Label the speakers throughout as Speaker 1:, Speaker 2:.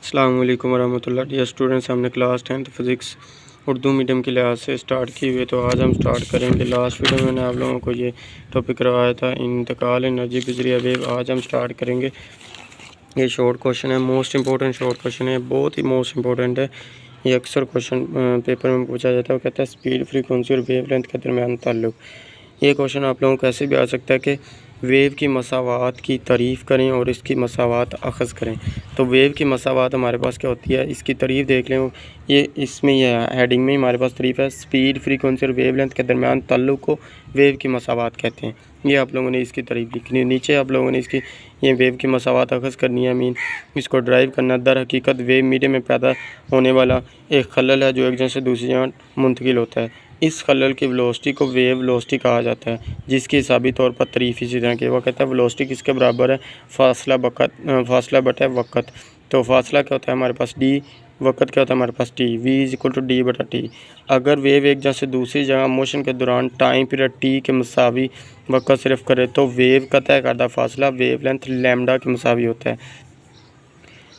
Speaker 1: अस्सलाम वालेकुम वरहमतुल्लाह। Dear students, हमने class 10th physics Urdu medium के लिहाज से स्टार्ट की हुई, तो आज हम स्टार्ट करेंगे। लास्ट वीडियो में मैंने आप लोगों को ये टॉपिक करवाया था, इंतकाल एनर्जी बिजरिया वेव। आज हम स्टार्ट करेंगे। ये शॉर्ट क्वेश्चन है, मोस्ट इंपॉर्टेंट शॉर्ट क्वेश्चन है, बहुत ही मोस्ट इंपॉर्टेंट है। ये अक्सर क्वेश्चन पेपर में पूछा जाता है। वो कहता है स्पीड, फ्रीक्वेंसी और वेव लेंथ के दरमियान ताल्लुक। ये क्वेश्चन आप लोगों को कैसे भी आ सकता है कि वेव की मसावात की तारीफ़ करें और इसकी मसावात अख़ज़ करें। तो वेव की मसावात हमारे पास क्या होती है, इसकी तारीफ़ देख लें। ये इसमें ये हेडिंग में हमारे पास तारीफ़ है, स्पीड, फ्रीक्वेंसी और वेव लेंथ के दरमियान ताल्लुक़ को वेव की मसावात कहते हैं। ये आप लोगों ने इसकी तारीफ़ लिखनी है। नीचे आप लोगों ने इसकी ये वेव की मसावात अख़ज़ करनी है, मीन इसको ड्राइव करना। दर हकीकत वेव मीडियम में पैदा होने वाला एक खलल है जो एक जगह से दूसरी जगह मुंतकिल होता है। इस खलल की वेलोसिटी को वेव वेलोसिटी कहा जाता है, जिसकी हिसाबी तौर पर तारीफ़ इसी तरह की। वो कहता है वेलोसिटी किसके बराबर है, फासला बटा वक़्त। तो फासला क्या होता है हमारे पास डी, वक़्त क्या होता है हमारे पास t. V is equal to d बटा टी। अगर वेव एक जगह से दूसरी जगह मोशन के दौरान टाइम पीरियड टी के मुसावी वक़्त सिर्फ करे तो वेव का तय करदा फासला वेव लेंथ लैम्डा के मुसावी होता है।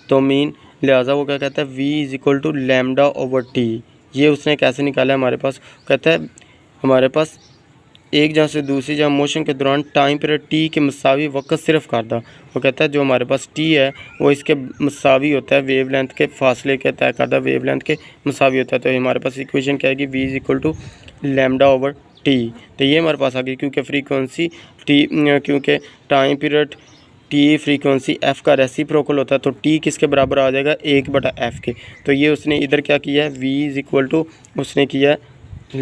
Speaker 1: तो मीन लिहाजा वो क्या कहता है, v is equal to lambda over t. ये उसने कैसे निकाला है हमारे पास, कहता है हमारे पास एक जगह से दूसरी जगह मोशन के दौरान टाइम पीरियड टी के मुसावी वक़्त सिर्फ करदा। वो कहता है जो हमारे पास टी है वो इसके मुसावी होता है वेव लेंथ के फासले के तय करदा वेव लेंथ के मुसावी होता है। तो हमारे पास इक्वेशन क्या आएगी, V is equal to lambda over T. तो ये हमारे पास आ गई, क्योंकि फ्रीक्वेंसी टी, क्योंकि time period T frequency F का रेसिप्रोकल होता है, तो टी किसके बराबर आ जाएगा, 1/f के। तो ये उसने इधर क्या किया है, v इज़ इक्वल टू उसने किया है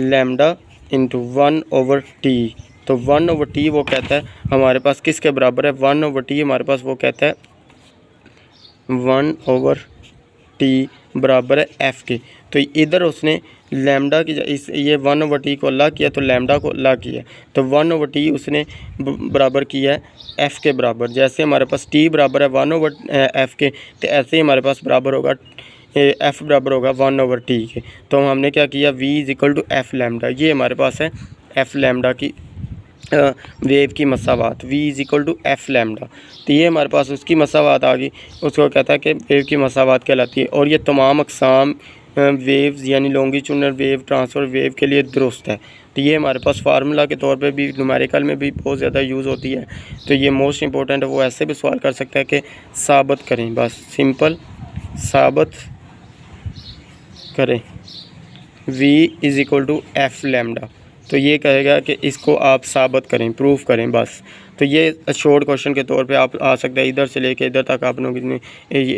Speaker 1: लैम्डा इंटू 1/t। तो 1/t वो कहता है हमारे पास किसके बराबर है, 1/t हमारे पास वो कहता है 1/t बराबर है f के। तो इधर उसने लैम्डा की इस ये 1/t को अल्लाह किया, तो लैम्डा को अल्लाह किया। तो 1/t उसने बराबर किया है f के बराबर। जैसे हमारे पास t बराबर है 1/f के, तो ऐसे ही हमारे पास बराबर होगा f बराबर होगा 1/t के। तो हमने क्या किया, v is equal to f lambda. ये हमारे पास है f लैम्डा की वेव की मसावात, v is equal to f lambda. तो ये हमारे पास उसकी मसावात आ गई। उसको कहता है कि वेव की मसावात कहलाती है। और ये तमाम अक़साम वेव्स यानी लॉन्गिट्यूडनल वेव, ट्रांसफ़र वेव के लिए दुरुस्त है। तो ये हमारे पास फार्मूला के तौर पे भी, न्यूमेरिकल में भी बहुत ज़्यादा यूज़ होती है। तो ये मोस्ट इंपॉर्टेंट है। वो ऐसे भी सवाल कर सकता है कि साबित करें, बस सिंपल साबित करें v is equal to f lambda. तो ये कहेगा कि इसको आप साबित करें, प्रूफ करें, बस। तो ये शॉर्ट क्वेश्चन के तौर पे आप आ सकता है। इधर से लेके इधर तक आप लोगों ने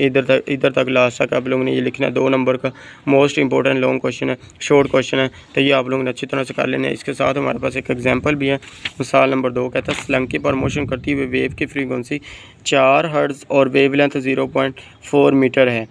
Speaker 1: इधर तक लास्ट तक आप लोगों ने ये लिखना है। 2 नंबर का मोस्ट इंपॉर्टेंट लॉन्ग क्वेश्चन है, शॉर्ट क्वेश्चन है। तो ये आप लोगों ने अच्छी तरह से कर लेना है। इसके साथ हमारे पास एक एग्जाम्पल भी है। मिसाल नंबर 2 कहता है स्लंकी पर मोशन करती हुई वेव की फ्रीक्वेंसी 4 हर्ट्ज़ और वेव लेंथ 0.4 मीटर है,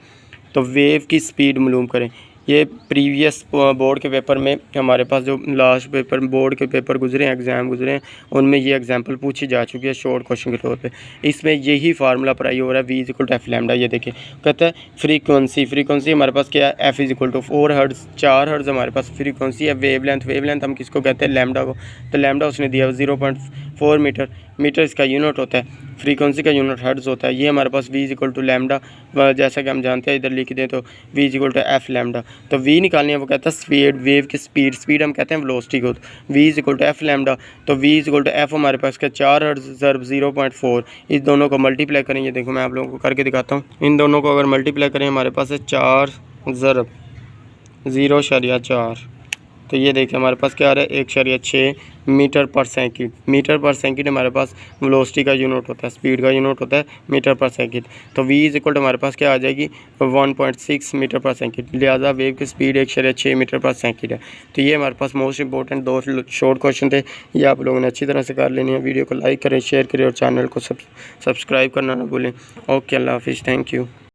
Speaker 1: तो वेव की स्पीड मालूम करें। ये प्रीवियस बोर्ड के पेपर में हमारे पास जो लास्ट पेपर बोर्ड के पेपर गुजरे हैं, एग्ज़ाम गुजरे हैं, उनमें ये एग्जांपल पूछी जा चुकी है शॉर्ट क्वेश्चन के तौर पे। इसमें यही फार्मूला अप्लाई हो रहा है, v is equal to f lambda. ये देखिए कहता है फ्रीक्वेंसी हमारे पास क्या है, f is equal to 4 hertz, 4 hertz हमारे पास फ्रीक्वेंसी है। वेव लेंथ हम किसको कहते हैं, लैम्डा को। तो लैम्डा उसने दिया 0.4 मीटर। मीटर इसका यूनिट होता है, फ्रीक्वेंसी का यूनिट हर्ट्ज़ होता है। ये हमारे पास v is equal to lambda, जैसा कि हम जानते हैं, इधर लिख दें तो v is equal to f lambda. तो v निकालनी है। वो कहता है स्पीड, वेव की स्पीड हम कहते हैं वेलोसिटी को। v is equal to f lambda. तो v is equal to f हमारे पास क्या, 4 हर्ट्ज़ ज़रब 0.4। इस दोनों को मल्टीप्लाई करेंगे, देखो मैं आप लोगों को करके दिखाता हूँ। इन दोनों को अगर मल्टीप्लाई करें हमारे पास है 4 ज़रब 0.4। तो ये देखिए हमारे पास क्या आ रहा है, 1.6 मीटर पर सेकंड। मीटर पर सेकंड हमारे पास वेलोसिटी का यूनिट होता है, स्पीड का यूनिट होता है मीटर पर सेकंड। तो v इज़ इक्वल टू हमारे पास क्या आ जाएगी, 1.6 मीटर पर सेकंड। लिहाजा वेव की स्पीड 1.6 मीटर पर सेकंड है। तो ये हमारे पास मोस्ट इंपॉर्टेंट 2 शॉर्ट क्वेश्चन थे। ये आप लोगों ने अच्छी तरह से कर लेनी है। वीडियो को लाइक करें, शेयर करें और चैनल को सब्सक्राइब करना ना भूलें। ओके, अल्लाह हाफिज़, थैंक यू।